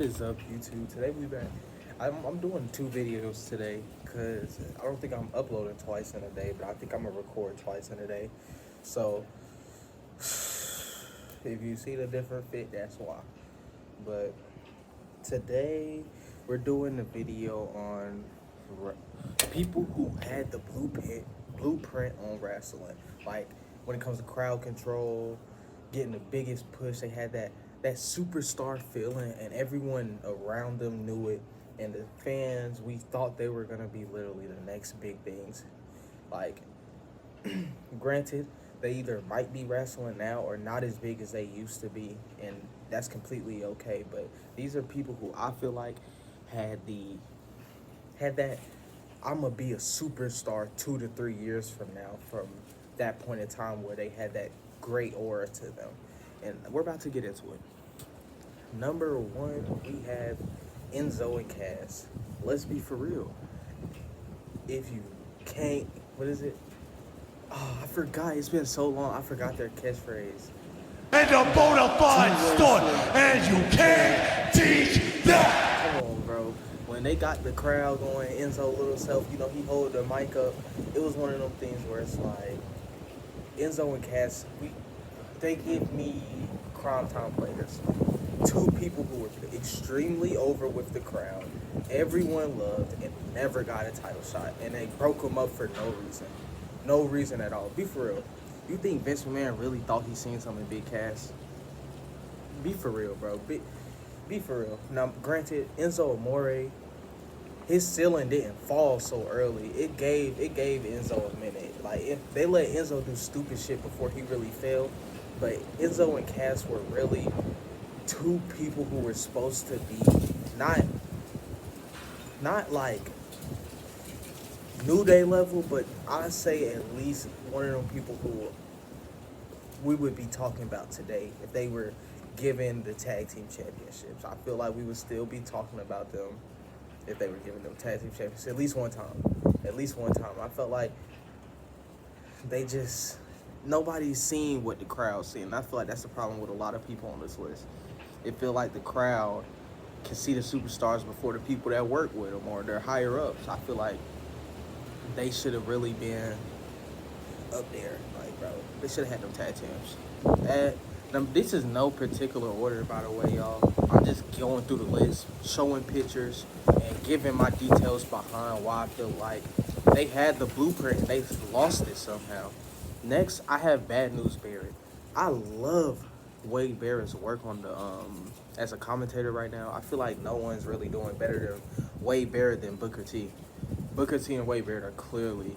What is up, YouTube? Today we back. I'm doing two videos today because I don't think I'm uploading twice in a day, but I think I'm gonna record twice in a day. So if you see the different fit, that's why. But today we're doing a video on people who had the blueprint on wrestling. Like when it comes to crowd control, getting the biggest push, they had that superstar feeling, and everyone around them knew it. And the fans, we thought they were gonna be literally the next big things. Like, granted, they either might be wrestling now or not as big as they used to be, and that's completely okay. But these are people who I feel like had that I'm gonna be a superstar 2 to 3 years from now, from that point in time where they had that great aura to them. And we're about to get into it. Number one, we have Enzo and Cass. Let's be for real. If you can't, what is it? Oh, I forgot. It's been so long. I forgot their catchphrase. And a bona fide stunt, and you can't teach that. Come on, bro. When they got the crowd going, Enzo little self, he hold the mic up. It was one of them things where it's like, Enzo and Cass, they give me crime time players. Two people who were extremely over with the crowd. Everyone loved and never got a title shot. And they broke them up for no reason. No reason at all. Be for real. You think Vince McMahon really thought he seen something in Big Cass? Be for real, bro. Be for real. Now, granted, Enzo Amore, his ceiling didn't fall so early. It gave Enzo a minute. Like, if they let Enzo do stupid shit before he really failed, but Enzo and Cass were really two people who were supposed to be not like New Day level, but I'd say at least one of them people who we would be talking about today if they were given the tag team championships. I feel like we would still be talking about them if they were given them tag team championships at least one time. At least one time. I felt like nobody's seen what the crowd's seen. I feel like that's the problem with a lot of people on this list. It feel like the crowd can see the superstars before the people that work with them or their higher ups. I feel like they should have really been up there. Like, bro, they should have had them tag teams. Now, this is no particular order, by the way, y'all. I'm just going through the list, showing pictures, and giving my details behind why I feel like they had the blueprint and they lost it somehow. Next, I have Bad News Barrett. I love Wade Barrett's work on the as a commentator right now. I feel like no one's really doing better than Wade Barrett than Booker T. Booker T and Wade Barrett are clearly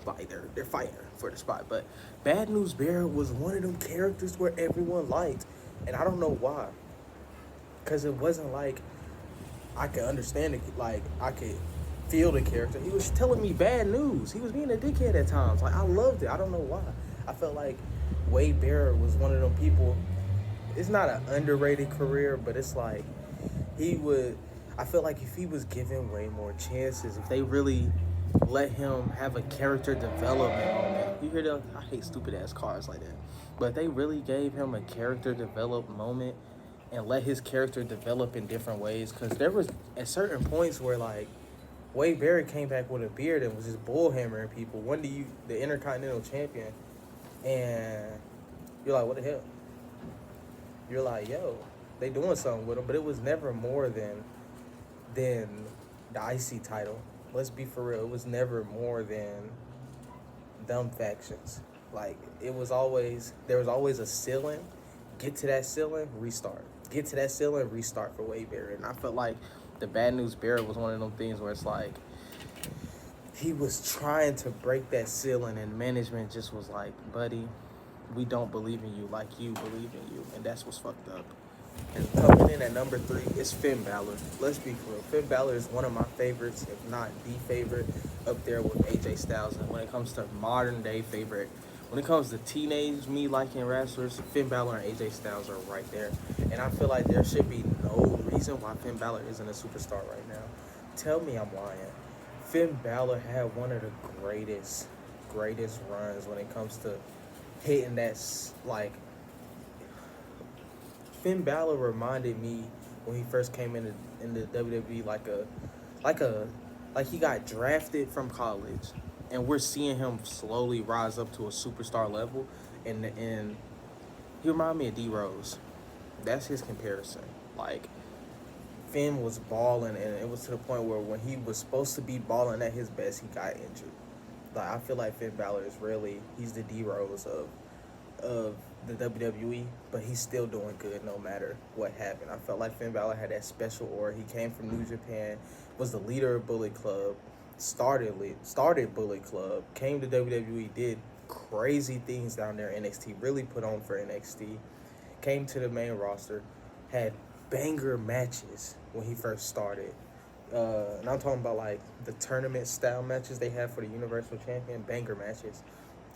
like they're fighting for the spot. But Bad News Barrett was one of them characters where everyone liked, and I don't know why. Cause it wasn't like I could understand it, like I could feel the character. He was telling me bad news. He was being a dickhead at times. Like, I loved it. I don't know why. I felt like Wade Barrett was one of them people. It's not an underrated career, but it's like I feel like if he was given way more chances, if they really let him have a character development moment. You hear that? I hate stupid ass cars like that. But they really gave him a character development moment and let his character develop in different ways. Because there was at certain points where, like, Wade Barrett came back with a beard and was just bullhammering people. One day, the Intercontinental Champion, and you're like, what the hell? You're like, yo, they doing something with him. But it was never more than the IC title. Let's be for real. It was never more than dumb factions. Like, there was always a ceiling. Get to that ceiling, restart. Get to that ceiling, restart for Wade Barrett. And I felt like the Bad News Barrett was one of them things where it's like he was trying to break that ceiling, and management just was like, buddy, we don't believe in you like you believe in you. And that's what's fucked up. And coming in at number 3 is Finn Balor. Let's be for real. Finn Balor is one of my favorites, if not the favorite, up there with AJ Styles. And when it comes to modern day favorite, when it comes to teenage me liking wrestlers, Finn Balor and AJ Styles are right there. And I feel like there should be no reason why Finn Balor isn't a superstar right now. Tell me I'm lying. Finn Balor had one of the greatest runs when it comes to hitting that, like, Finn Balor reminded me when he first came into WWE, like he got drafted from college, and we're seeing him slowly rise up to a superstar level, and he reminded me of D Rose. That's his comparison. Like, Finn was balling, and it was to the point where when he was supposed to be balling at his best, he got injured. Like, I feel like Finn Balor is really, he's the D Rose of the WWE, but he's still doing good no matter what happened. I felt like Finn Balor had that special aura. He came from New Japan, was the leader of Bullet Club, started Bullet Club, came to WWE, did crazy things down there in NXT, really put on for NXT, came to the main roster, had banger matches when he first started. And I'm talking about like the tournament style matches they had for the Universal Champion, banger matches,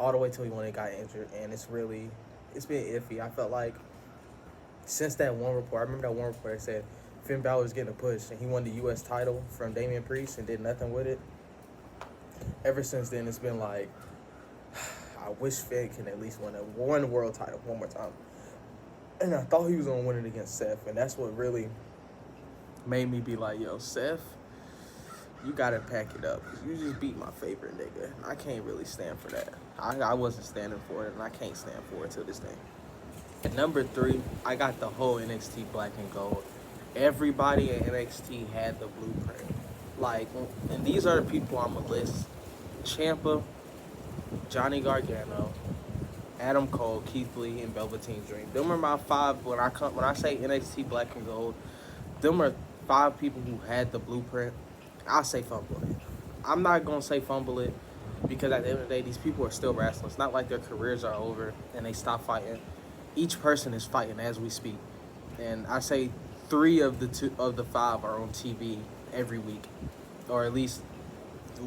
all the way till he when he got injured. And it's been iffy. I felt like since that one report, I remember that one report that said Finn Balor was getting a push and he won the U.S. title from Damian Priest and did nothing with it. Ever since then, it's been like, I wish Finn can at least win one world title one more time. And I thought he was going to win it against Seth, and that's what really made me be like, yo, Seth, you got to pack it up. You just beat my favorite nigga. I can't really stand for that. I wasn't standing for it, and I can't stand for it till this day. At number 3, I got the whole NXT Black and Gold. Everybody in NXT had the blueprint. Like, and these are the people I'm going to list. Ciampa, Johnny Gargano, Adam Cole, Keith Lee, and Velveteen Dream. Them are my 5. When I say NXT Black and Gold, them are 5 people who had the blueprint. I'll say fumble it. I'm not gonna say fumble it because at the end of the day, these people are still wrestling. It's not like their careers are over and they stop fighting. Each person is fighting as we speak, and I say 3 of the 5 are on TV every week, or at least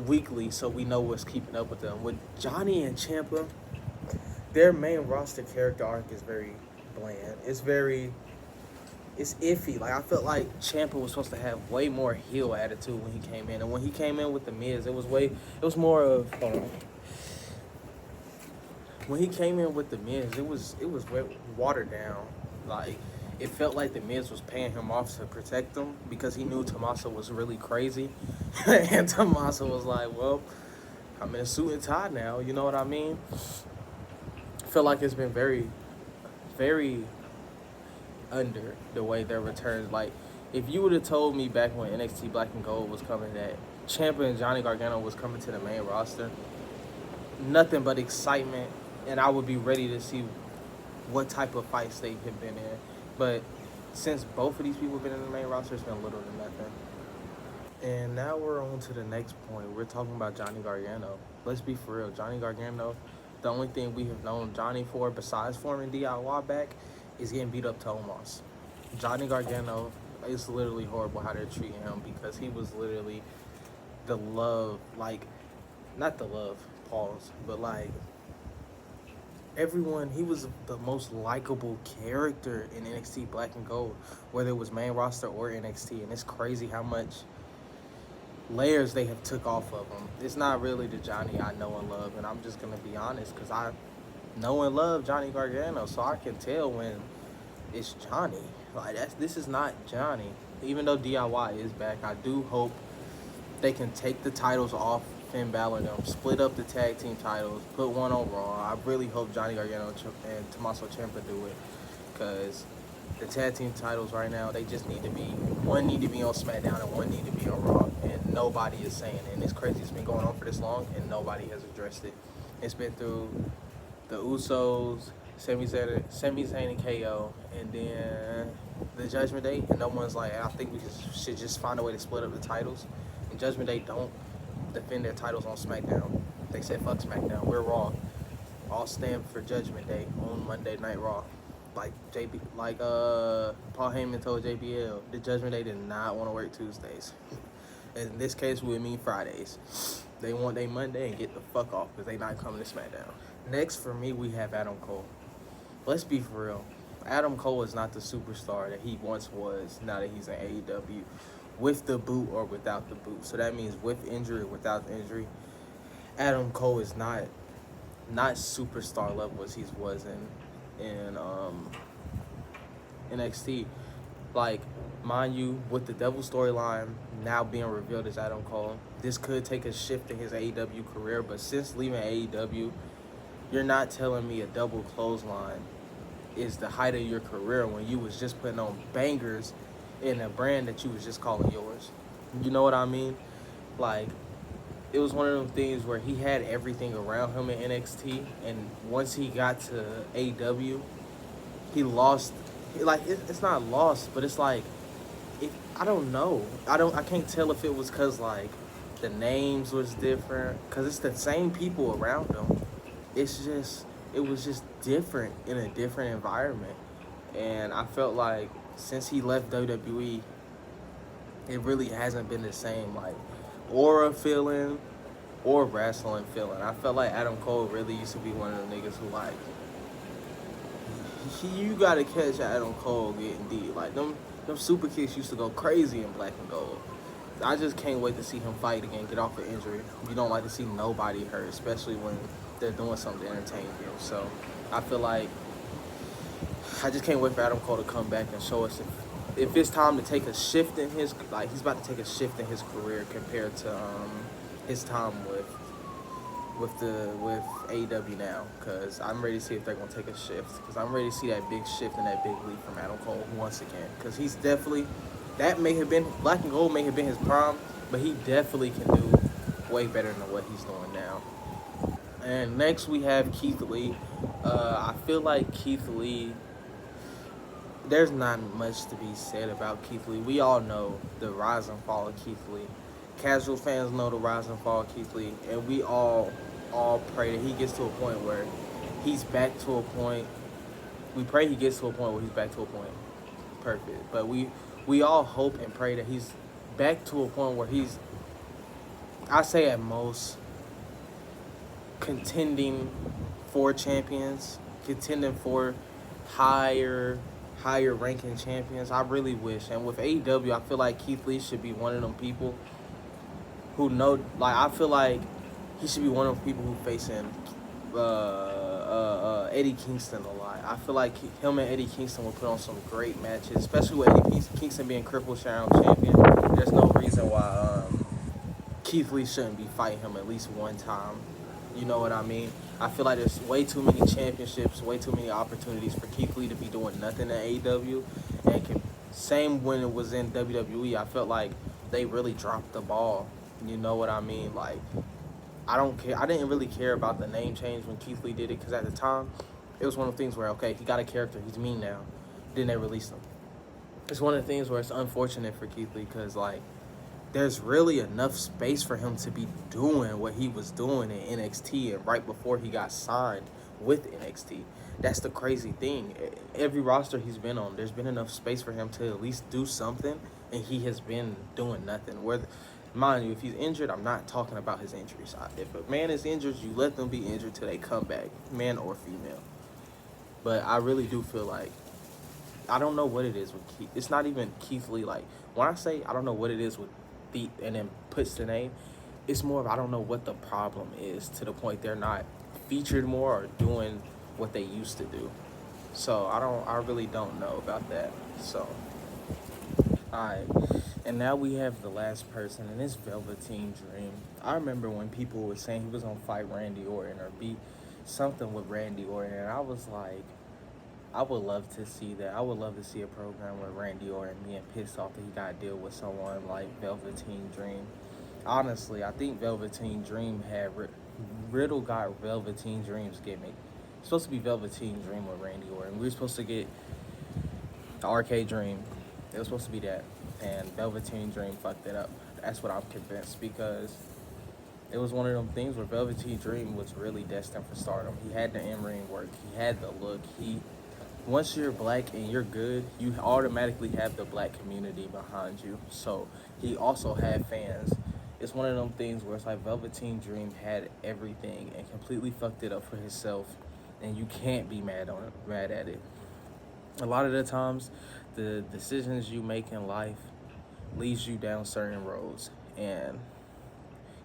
weekly, so we know what's keeping up with them. With Johnny and Ciampa, their main roster character arc is very bland. It's iffy. Like, I felt like Ciampa was supposed to have way more heel attitude when he came in. And when he came in with The Miz, it was more of, hold on. When he came in with The Miz, it was way watered down. Like, it felt like The Miz was paying him off to protect him because he knew Tommaso was really crazy. And Tommaso was like, well, I'm in a suit and tie now. You know what I mean? I feel like it's been very, very under the way their returns. Like, if you would have told me back when NXT Black and Gold was coming that Ciampa and Johnny Gargano was coming to the main roster, nothing but excitement, and I would be ready to see what type of fights they have been in. But since both of these people have been in the main roster, it's been little to nothing. And now we're on to the next point. We're talking about Johnny Gargano. Let's be for real. Johnny Gargano, the only thing we have known Johnny for, besides forming DIY back, is getting beat up to Omos. Johnny Gargano, it's literally horrible how they're treating him because he was literally the love, like, not the love, pause, but like, everyone, he was the most likable character in NXT Black and Gold, whether it was main roster or NXT, and it's crazy how much layers they have took off of him. It's not really the Johnny I know and love, and I'm just gonna be honest because I know and love Johnny Gargano, so I can tell when it's Johnny. Like, this is not Johnny. Even though DIY is back, I do hope they can take the titles off Finn Balor and them, split up the tag team titles, put one on Raw. I really hope Johnny Gargano and Tommaso Ciampa do it because the tag team titles right now, they just need to be, one need to be on SmackDown and one need to be on Raw, and nobody is saying it. And it's crazy it's been going on for this long and nobody has addressed it. It's been through the Usos, Sami Zayn and KO, and then the Judgment Day, and no one's like, I think we should just find a way to split up the titles. And Judgment Day don't defend their titles on SmackDown. They said fuck SmackDown, we're Raw. All stand for Judgment Day on Monday Night Raw. Like Paul Heyman told JBL, the Judgment Day did not want to work Tuesdays. In this case, we mean Fridays. They want their Monday and get the fuck off because they not coming to SmackDown. Next for me, we have Adam Cole. Let's be for real. Adam Cole is not the superstar that he once was now that he's in AEW, with the boot or without the boot. So that means with injury or without injury, Adam Cole is not superstar level as he was in NXT. Like, Mind you, with the Devil storyline now being revealed as Adam Cole, this could take a shift in his AEW career. But since leaving AEW, you're not telling me a double clothesline is the height of your career when you was just putting on bangers in a brand that you was just calling yours. You know what I mean? Like, it was one of them things where he had everything around him in NXT, and once he got to AEW, he lost. Like, it's not lost, but it's like, I don't know. I can't tell if it was because, like, the names was different, because it's the same people around him. It was just different in a different environment. And I felt like since he left WWE, it really hasn't been the same, like, aura feeling or wrestling feeling. I felt like Adam Cole really used to be one of the niggas who, like, you gotta catch Adam Cole getting deep. Like, them super kicks used to go crazy in Black and Gold. I just can't wait to see him fight again, get off the injury. You don't like to see nobody hurt, especially when they're doing something to entertain you. So I feel like I just can't wait for Adam Cole to come back and show us if it's time to take a shift in his, like, he's about to take a shift in his career compared to his time with AEW now, because I'm ready to see if they're going to take a shift, because I'm ready to see that big shift and that big leap from Adam Cole once again, because he's definitely, that may have been, Black and Gold may have been his prime, but he definitely can do way better than what he's doing now. And next we have Keith Lee. I feel like Keith Lee, there's not much to be said about Keith Lee. We all know the rise and fall of Keith Lee. Casual fans know the rise and fall of Keith Lee, and we all pray that he gets to a point where he's back to a point. We pray he gets to a point where he's back to a point. Perfect. But we all hope and pray that he's back to a point where he's, I say at most, contending for champions, contending for higher ranking champions. I really wish. And with AEW, I feel like Keith Lee should be one of them people who know, like, I feel like he should be one of the people who facing Eddie Kingston a lot. I feel like him and Eddie Kingston will put on some great matches, especially with Eddie Kingston being Cripple Crown champion. There's no reason why Keith Lee shouldn't be fighting him at least one time. You know what I mean? I feel like there's way too many championships, way too many opportunities for Keith Lee to be doing nothing at AEW. And same when it was in WWE, I felt like they really dropped the ball. You know what I mean? Like, I don't care. I didn't really care about the name change when Keith Lee did it, because at the time, it was one of the things where, okay, he got a character, he's mean now. Then they released him. It's one of the things where it's unfortunate for Keith Lee, because, like, there's really enough space for him to be doing what he was doing in NXT and right before he got signed with NXT. That's the crazy thing. Every roster he's been on, there's been enough space for him to at least do something, and he has been doing nothing. Mind you, if he's injured, I'm not talking about his injuries. If a man is injured, you let them be injured till they come back, man or female. But I really do feel like, I don't know what it is with Keith. It's not even Keith Lee. Like, when I say I don't know what it is with the, and then puts the name, it's more of I don't know what the problem is, to the point they're not featured more or doing what they used to do. So I really don't know about that. So, alright. And now we have the last person, and it's Velveteen Dream. I remember when people were saying he was gonna fight Randy Orton or be something with Randy Orton, and I was like, I would love to see that. I would love to see a program where Randy Orton being pissed off that he got to deal with someone like Velveteen Dream. Honestly, I think Velveteen Dream had Riddle got Velveteen Dream's gimmick. It's supposed to be Velveteen Dream with Randy Orton. We were supposed to get the RK Dream. It was supposed to be that. And Velveteen Dream fucked it up. That's what I'm convinced, because it was one of them things where Velveteen Dream was really destined for stardom. He had the in-ring work. He had the look. Once you're black and you're good, you automatically have the black community behind you. So he also had fans. It's one of them things where it's like Velveteen Dream had everything and completely fucked it up for himself, and you can't be mad at it. A lot of the times, the decisions you make in life leads you down certain roads, and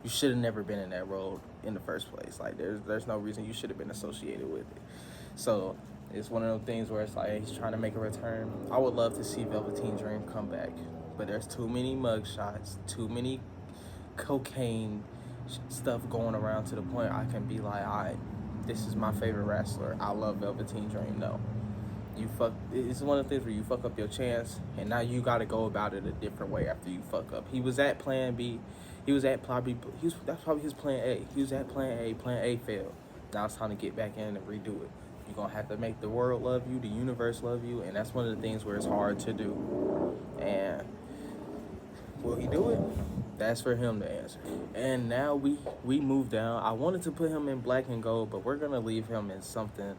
you should have never been in that road in the first place. Like, there's no reason you should have been associated with it. So It's one of those things where it's like he's trying to make a return. I would love to see Velveteen Dream come back, but there's too many mugshots, too many cocaine stuff going around to the point I can be like, all right, this is my favorite wrestler. I love Velveteen Dream. No, it's one of the things where you fuck up your chance, and now you got to go about it a different way after you fuck up. He was at Plan B. That's probably his Plan A. He was at Plan A. Plan A failed. Now it's time to get back in and redo it. You're going to have to make the world love you, the universe love you, and that's one of the things where it's hard to do. And will he do it? That's for him to answer. And now we move down. I wanted to put him in black and gold, but we're going to leave him in something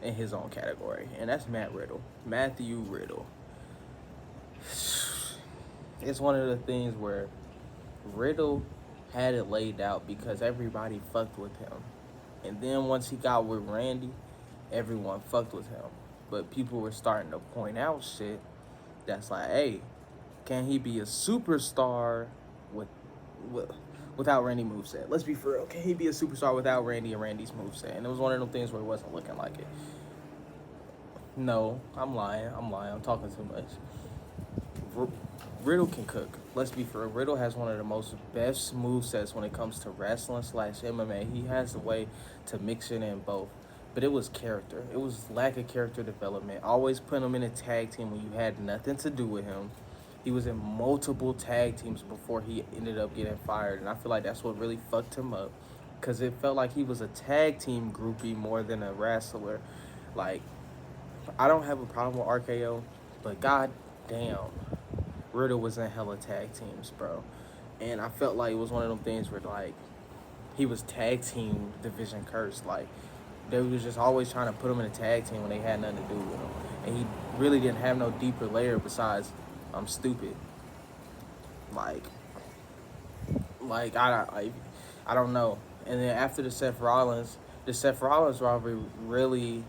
in his own category, and that's Matt Riddle. Matthew Riddle. It's one of the things where Riddle had it laid out because everybody fucked with him. And then once he got with Randy, everyone fucked with him. But people were starting to point out shit that's like, hey, can he be a superstar without Randy moveset? Let's be for real. Can he be a superstar without Randy and Randy's moveset? And it was one of those things where it wasn't looking like it. No, I'm lying. I'm talking too much. Riddle can cook. Let's be for real. Riddle has one of the most best movesets when it comes to wrestling / MMA. He has the way to mix it in both. But it was character. It was lack of character development. Always putting him in a tag team when you had nothing to do with him. He was in multiple tag teams before he ended up getting fired. And I feel like that's what really fucked him up. Because it felt like he was a tag team groupie more than a wrestler. Like, I don't have a problem with RKO, but god damn, Riddle was in hella tag teams, bro. And I felt like it was one of them things where, like, he was tag team division cursed. Like, they was just always trying to put him in a tag team when they had nothing to do with him. And he really didn't have no deeper layer besides, I'm stupid. Like I don't know. And then after the Seth Rollins rivalry really,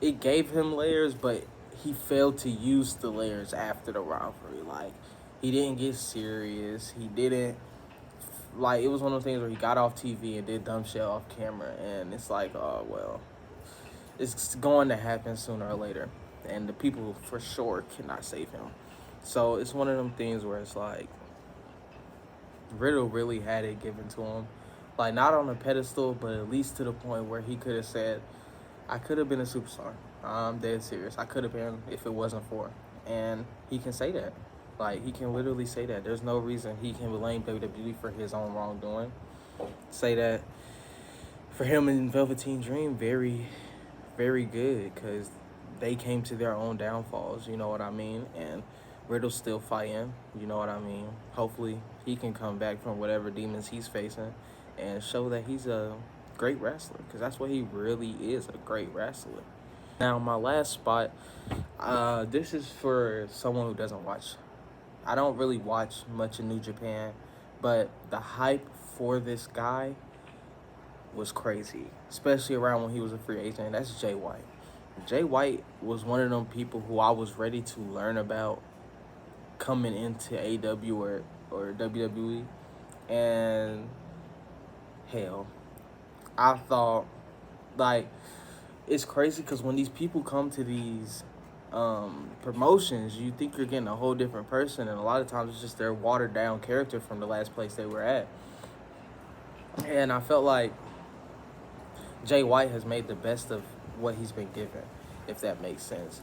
it gave him layers, but he failed to use the layers after the rivalry. Like, he didn't get serious. He didn't, like, it was one of those things where he got off TV and did dumb shit off camera. And it's like, oh, well, it's going to happen sooner or later. And the people for sure cannot save him. So it's one of them things where it's like, Riddle really had it given to him. Like, not on a pedestal, but at least to the point where he could have said, I could have been a superstar. I'm dead serious. I could have been if it wasn't for. And he can say that. Like, he can literally say that. There's no reason he can blame WWE for his own wrongdoing. Say that for him and Velveteen Dream, very, very good, because they came to their own downfalls, you know what I mean? And Riddle's still fighting, you know what I mean? Hopefully he can come back from whatever demons he's facing and show that he's a great wrestler, because that's what he really is, a great wrestler. Now, my last spot, this is for someone who doesn't watch. I don't really watch much of New Japan, but the hype for this guy was crazy, especially around when he was a free agent. That's Jay White. Jay White was one of them people who I was ready to learn about coming into AEW or WWE, and hell, I thought, like, it's crazy because when these people come to these promotions, you think you're getting a whole different person, and a lot of times it's just their watered down character from the last place they were at. And I felt like Jay White has made the best of what he's been given, if that makes sense.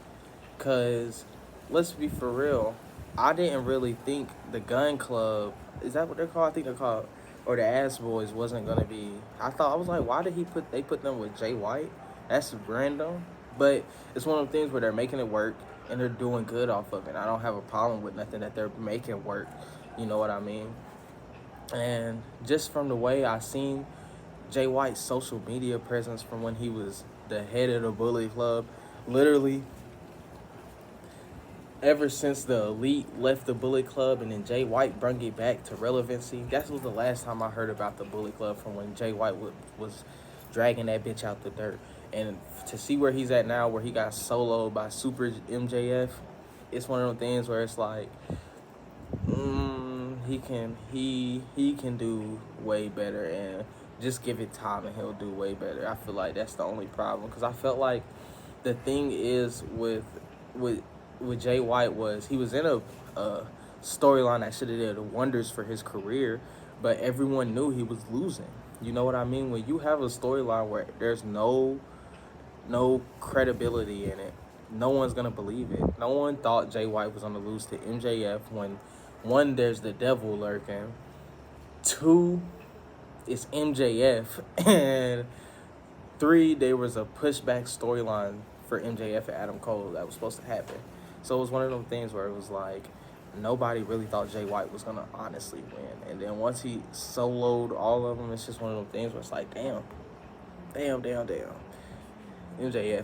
Because, let's be for real, I didn't really think the Gun Club, is that what they're called? I think they're called, or the Ass Boys wasn't going to be, I was like, why did they put them with Jay White? That's random. But it's one of the things where they're making it work, and they're doing good off of it. I don't have a problem with nothing that they're making work, you know what I mean? And just from the way I seen Jay White's social media presence from when he was the head of the Bullet Club, literally ever since the Elite left the Bullet Club and then Jay White brought it back to relevancy, that was the last time I heard about the Bullet Club, from when Jay White was dragging that bitch out the dirt. And to see where he's at now, where he got soloed by Super MJF, it's one of those things where it's like, he can do way better. And Just give it time and he'll do way better. I feel like that's the only problem, because I felt like the thing is with Jay White was he was in a storyline that should have did wonders for his career, but everyone knew he was losing. You know what I mean? When you have a storyline where there's no credibility in it, no one's gonna believe it. No one thought Jay White was gonna lose to MJF when, one, there's the devil lurking, two, it's MJF, and three, there was a pushback storyline for MJF and Adam Cole that was supposed to happen. So it was one of those things where it was like nobody really thought Jay White was gonna honestly win. And then once he soloed all of them, it's just one of those things where it's like, damn. MJF,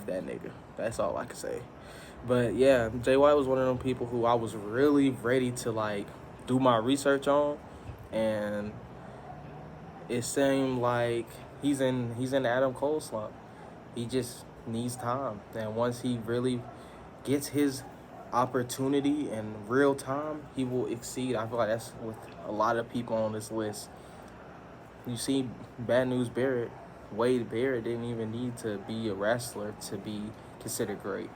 that nigga. That's all I can say. But yeah, Jay White was one of them people who I was really ready to like do my research on, and it seemed like he's in the Adam Cole slump. He just needs time, and once he really gets his opportunity in real time, he will exceed. I feel like that's with a lot of people on this list. You see, Bad News Barrett, Wade Barrett didn't even need to be a wrestler to be considered great,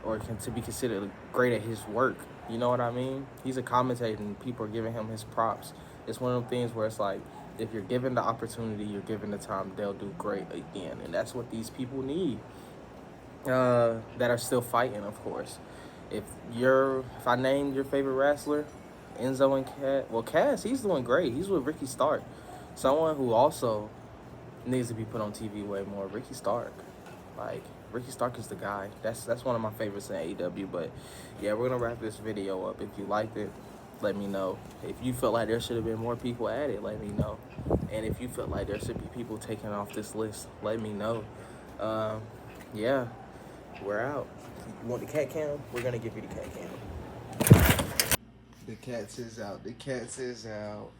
or to be considered great at his work. You know what I mean? He's a commentator and people are giving him his props. It's one of those things where it's like, if you're given the opportunity, you're given the time, they'll do great again. And that's what these people need, that are still fighting, of course. If I named your favorite wrestler, Enzo and Cass, well, Cass, he's doing great. He's with Ricky Stark. Someone who also needs to be put on TV way more, Ricky Stark. Like, Ricky Stark is the guy. That's one of my favorites in AEW. But yeah, we're gonna wrap this video up. If you liked it, let me know. If you felt like there should have been more people added, let me know. And if you felt like there should be people taken off this list, let me know. Yeah, we're out. You want the cat cam? We're gonna give you the cat cam. The cats is out. The cats is out.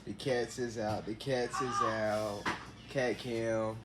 The cats is out. The cats is out. Cat cam.